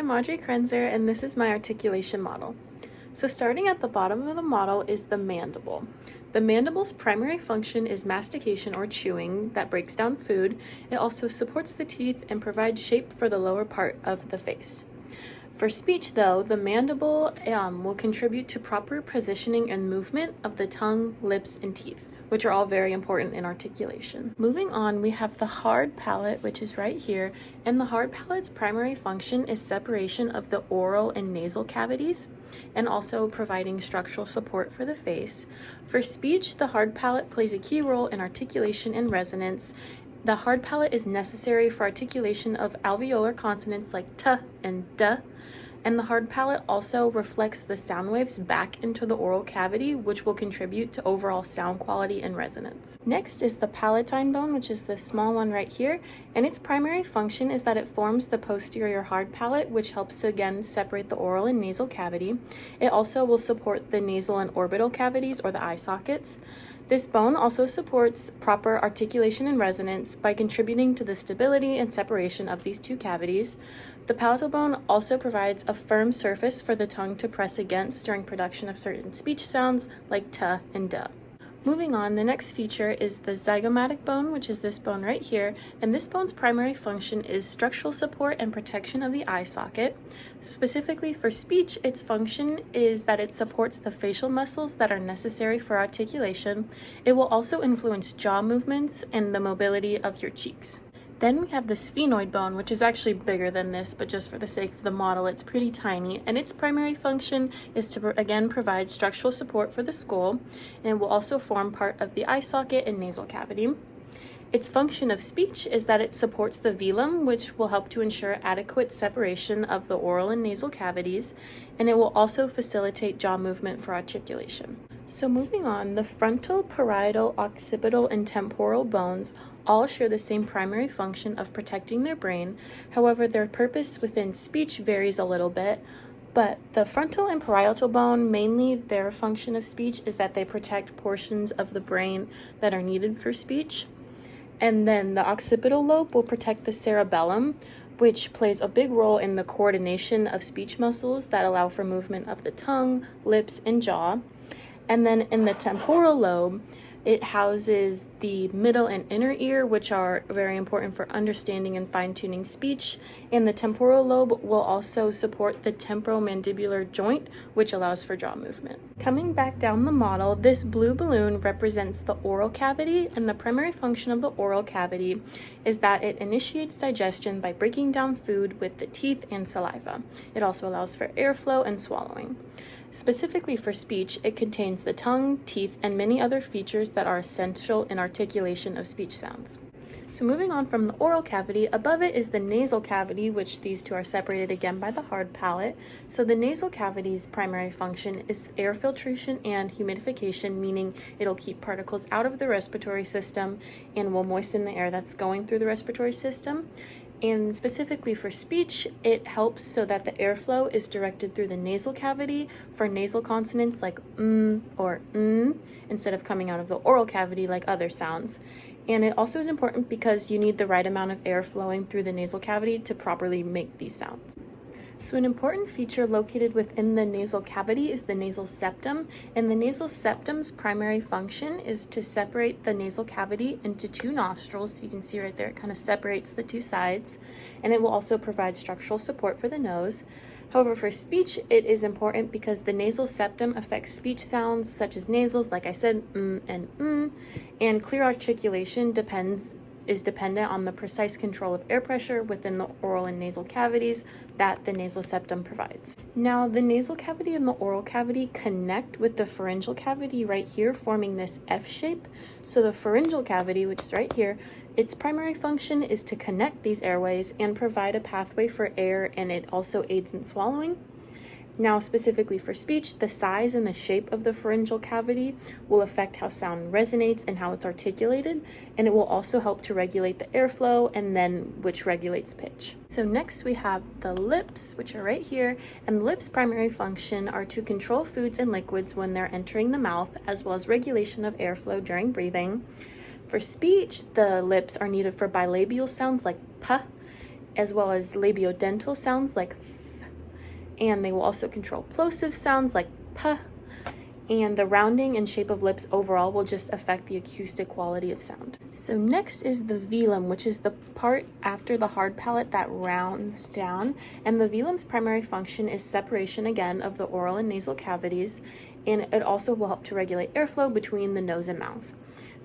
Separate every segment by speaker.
Speaker 1: I'm Audrey Krenzer, and this is my articulation model. So starting at the bottom of the model is the mandible. The mandible's primary function is mastication or chewing that breaks down food. It also supports the teeth and provides shape for the lower part of the face. For speech, though, the mandible will contribute to proper positioning and movement of the tongue, lips, and teeth, which are all very important in articulation. Moving on, we have the hard palate, which is right here, and the hard palate's primary function is separation of the oral and nasal cavities, and also providing structural support for the face. For speech, the hard palate plays a key role in articulation and resonance. The hard palate is necessary for articulation of alveolar consonants like t and d, and the hard palate also reflects the sound waves back into the oral cavity, which will contribute to overall sound quality and resonance. Next is the palatine bone, which is this small one right here, and its primary function is that it forms the posterior hard palate, which helps to again separate the oral and nasal cavity. It also will support the nasal and orbital cavities, or the eye sockets. This bone also supports proper articulation and resonance by contributing to the stability and separation of these two cavities. The palatal bone also provides a firm surface for the tongue to press against during production of certain speech sounds like t and d. Moving on, the next feature is the zygomatic bone, which is this bone right here, and this bone's primary function is structural support and protection of the eye socket. Specifically for speech, its function is that it supports the facial muscles that are necessary for articulation. It will also influence jaw movements and the mobility of your cheeks. Then we have the sphenoid bone, which is actually bigger than this, but just for the sake of the model, it's pretty tiny. And its primary function is to, again, provide structural support for the skull, and it will also form part of the eye socket and nasal cavity. Its function of speech is that it supports the velum, which will help to ensure adequate separation of the oral and nasal cavities, and it will also facilitate jaw movement for articulation. So moving on, the frontal, parietal, occipital, and temporal bones all share the same primary function of protecting their brain. However, their purpose within speech varies a little bit. But the frontal and parietal bone, mainly their function of speech is that they protect portions of the brain that are needed for speech. And then the occipital lobe will protect the cerebellum, which plays a big role in the coordination of speech muscles that allow for movement of the tongue, lips, and jaw. And then in the temporal lobe, it houses the middle and inner ear, which are very important for understanding and fine-tuning speech. And the temporal lobe will also support the temporomandibular joint, which allows for jaw movement. Coming back down the model, this blue balloon represents the oral cavity, and the primary function of the oral cavity is that it initiates digestion by breaking down food with the teeth and saliva. It also allows for airflow and swallowing. Specifically for speech, it contains the tongue, teeth, and many other features that are essential in articulation of speech sounds. So moving on from the oral cavity, above it is the nasal cavity, which these two are separated again by the hard palate. So the nasal cavity's primary function is air filtration and humidification, meaning it'll keep particles out of the respiratory system and will moisten the air that's going through the respiratory system. And specifically for speech, it helps so that the airflow is directed through the nasal cavity for nasal consonants like or instead of coming out of the oral cavity like other sounds. And it also is important because you need the right amount of air flowing through the nasal cavity to properly make these sounds. So an important feature located within the nasal cavity is the nasal septum, and the nasal septum's primary function is to separate the nasal cavity into two nostrils. So you can see right there, it kind of separates the two sides, and it will also provide structural support for the nose. However, for speech, it is important because the nasal septum affects speech sounds such as nasals, like I said, and clear articulation is dependent on the precise control of air pressure within the oral and nasal cavities that the nasal septum provides. Now, the nasal cavity and the oral cavity connect with the pharyngeal cavity right here, forming this F shape. So the pharyngeal cavity, which is right here, its primary function is to connect these airways and provide a pathway for air, and it also aids in swallowing. Now, specifically for speech, the size and the shape of the pharyngeal cavity will affect how sound resonates and how it's articulated, and it will also help to regulate the airflow, and then which regulates pitch. So next we have the lips, which are right here, and the lips' primary function are to control foods and liquids when they're entering the mouth, as well as regulation of airflow during breathing. For speech, the lips are needed for bilabial sounds like p, as well as labiodental sounds like th, and they will also control plosive sounds like p, and the rounding and shape of lips overall will just affect the acoustic quality of sound. So next is the velum, which is the part after the hard palate that rounds down, and the velum's primary function is separation again of the oral and nasal cavities, and it also will help to regulate airflow between the nose and mouth.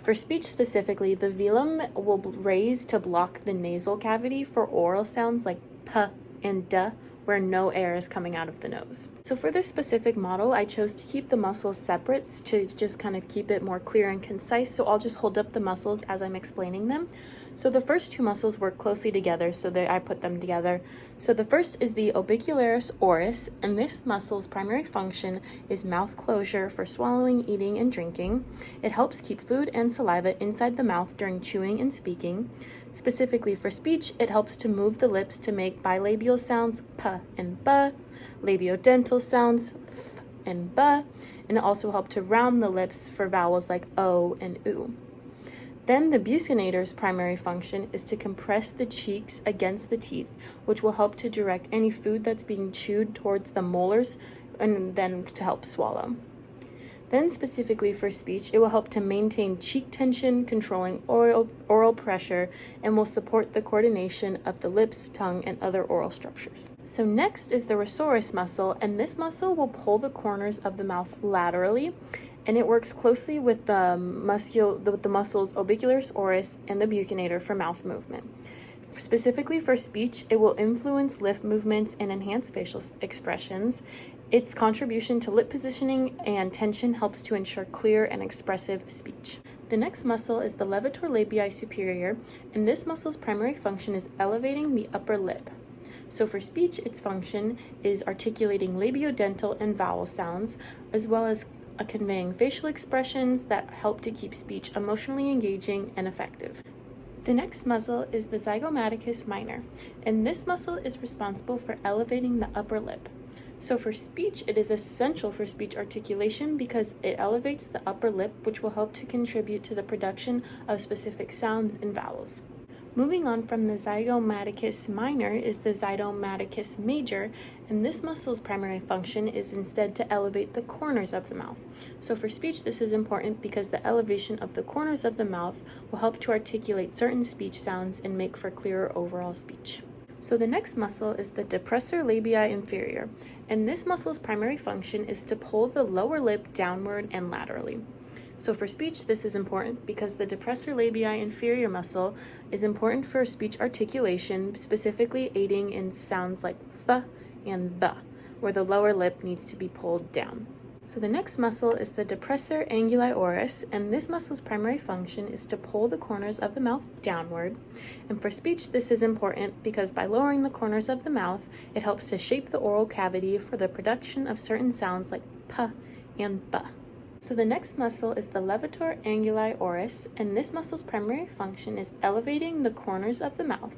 Speaker 1: For speech specifically, the velum will raise to block the nasal cavity for oral sounds like p and d, where no air is coming out of the nose. So for this specific model, I chose to keep the muscles separate to just kind of keep it more clear and concise. So I'll just hold up the muscles as I'm explaining them. So the first two muscles work closely together, so I put them together. So the first is the orbicularis oris, and this muscle's primary function is mouth closure for swallowing, eating, and drinking. It helps keep food and saliva inside the mouth during chewing and speaking. Specifically for speech, it helps to move the lips to make bilabial sounds p and b, labiodental sounds f and b, and it also helps to round the lips for vowels like o and u. Then the buccinator's primary function is to compress the cheeks against the teeth, which will help to direct any food that's being chewed towards the molars and then to help swallow. Then specifically for speech, it will help to maintain cheek tension, controlling oral pressure, and will support the coordination of the lips, tongue, and other oral structures. So next is the rhosaurus muscle, and this muscle will pull the corners of the mouth laterally, and it works closely with the muscles orbicularis oris and the buccinator for mouth movement. Specifically for speech, it will influence lip movements and enhance facial expressions. Its contribution to lip positioning and tension helps to ensure clear and expressive speech. The next muscle is the levator labii superior, and this muscle's primary function is elevating the upper lip. So for speech, its function is articulating labiodental and vowel sounds, as well as conveying facial expressions that help to keep speech emotionally engaging and effective. The next muscle is the zygomaticus minor, and this muscle is responsible for elevating the upper lip. So for speech, it is essential for speech articulation because it elevates the upper lip, which will help to contribute to the production of specific sounds and vowels. Moving on from the zygomaticus minor is the zygomaticus major, and this muscle's primary function is instead to elevate the corners of the mouth. So for speech, this is important because the elevation of the corners of the mouth will help to articulate certain speech sounds and make for clearer overall speech. So the next muscle is the depressor labii inferior, and this muscle's primary function is to pull the lower lip downward and laterally. So for speech, this is important because the depressor labii inferior muscle is important for speech articulation, specifically aiding in sounds like th and the, where the lower lip needs to be pulled down. So the next muscle is the depressor anguli oris, and this muscle's primary function is to pull the corners of the mouth downward. And for speech, this is important because by lowering the corners of the mouth, it helps to shape the oral cavity for the production of certain sounds like p and b. So the next muscle is the levator anguli oris, and this muscle's primary function is elevating the corners of the mouth.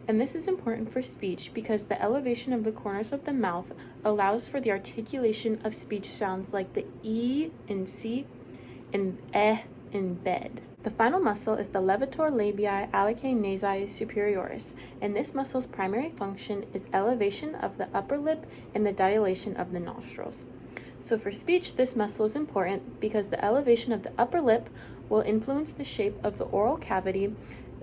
Speaker 1: And this is important for speech because the elevation of the corners of the mouth allows for the articulation of speech sounds like the E and C and eh and bed. The final muscle is the levator labii alicae nasi superioris, and this muscle's primary function is elevation of the upper lip and the dilation of the nostrils. So for speech, this muscle is important because the elevation of the upper lip will influence the shape of the oral cavity,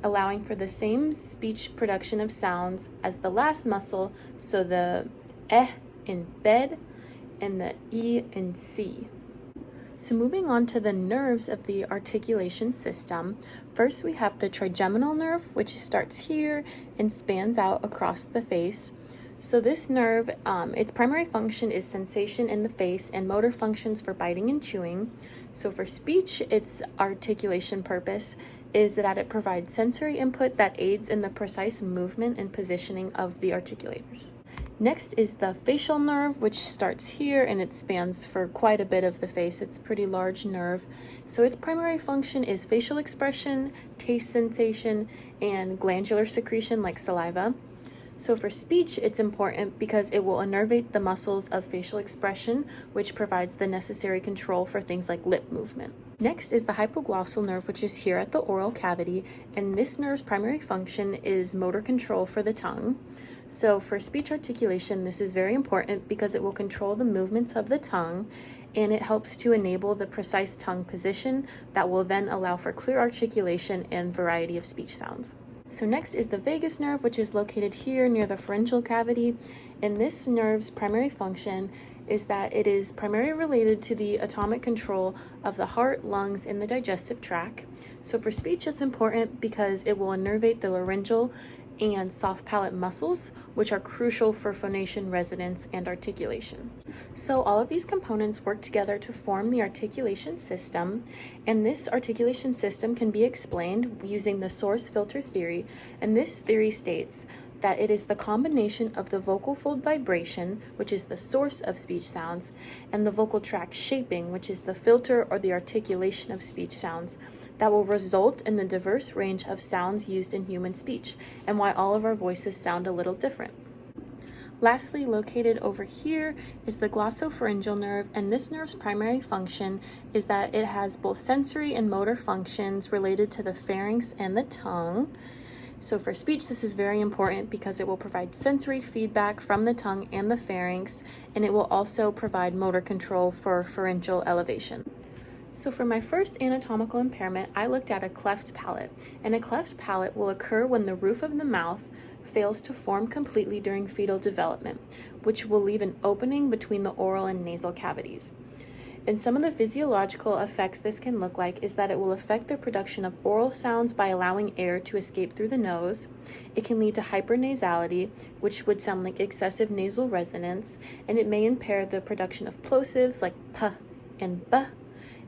Speaker 1: allowing for the same speech production of sounds as the last muscle, so the eh in bed and the E in C. So moving on to the nerves of the articulation system, first we have the trigeminal nerve, which starts here and spans out across the face. So this nerve, its primary function is sensation in the face and motor functions for biting and chewing. So for speech, its articulation purpose is that it provides sensory input that aids in the precise movement and positioning of the articulators. Next is the facial nerve, which starts here and it spans for quite a bit of the face. It's a pretty large nerve. So its primary function is facial expression, taste sensation, and glandular secretion like saliva. So for speech, it's important because it will innervate the muscles of facial expression, which provides the necessary control for things like lip movement. Next is the hypoglossal nerve, which is here at the oral cavity, and this nerve's primary function is motor control for the tongue. So for speech articulation, this is very important because it will control the movements of the tongue, and it helps to enable the precise tongue position that will then allow for clear articulation and variety of speech sounds. So next is the vagus nerve, which is located here near the pharyngeal cavity, and this nerve's primary function is that it is primarily related to the atomic control of the heart, lungs, and the digestive tract. So for speech, it's important because it will innervate the laryngeal and soft palate muscles, which are crucial for phonation, resonance, and articulation. So all of these components work together to form the articulation system, and this articulation system can be explained using the source filter theory, and this theory states that it is the combination of the vocal fold vibration, which is the source of speech sounds, and the vocal tract shaping, which is the filter or the articulation of speech sounds, that will result in the diverse range of sounds used in human speech, and why all of our voices sound a little different. Lastly, located over here is the glossopharyngeal nerve, and this nerve's primary function is that it has both sensory and motor functions related to the pharynx and the tongue. So for speech, this is very important because it will provide sensory feedback from the tongue and the pharynx, and it will also provide motor control for pharyngeal elevation. So for my first anatomical impairment, I looked at a cleft palate, and a cleft palate will occur when the roof of the mouth fails to form completely during fetal development, which will leave an opening between the oral and nasal cavities. And some of the physiological effects this can look like is that it will affect the production of oral sounds by allowing air to escape through the nose. It can lead to hypernasality, which would sound like excessive nasal resonance, and it may impair the production of plosives like p and b,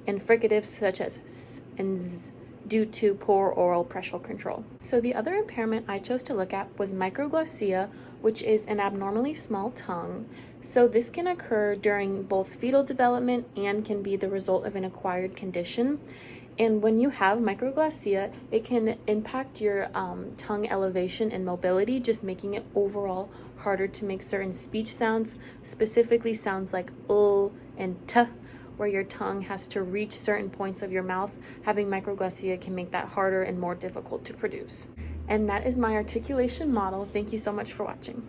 Speaker 1: and fricatives such as s and z, due to poor oral pressure control. So the other impairment I chose to look at was microglossia, which is an abnormally small tongue. So this can occur during both fetal development and can be the result of an acquired condition. And when you have microglossia, it can impact your tongue elevation and mobility, just making it overall harder to make certain speech sounds, specifically sounds like l and t, where your tongue has to reach certain points of your mouth. Having microglossia can make that harder and more difficult to produce. And that is my articulation model. Thank you so much for watching.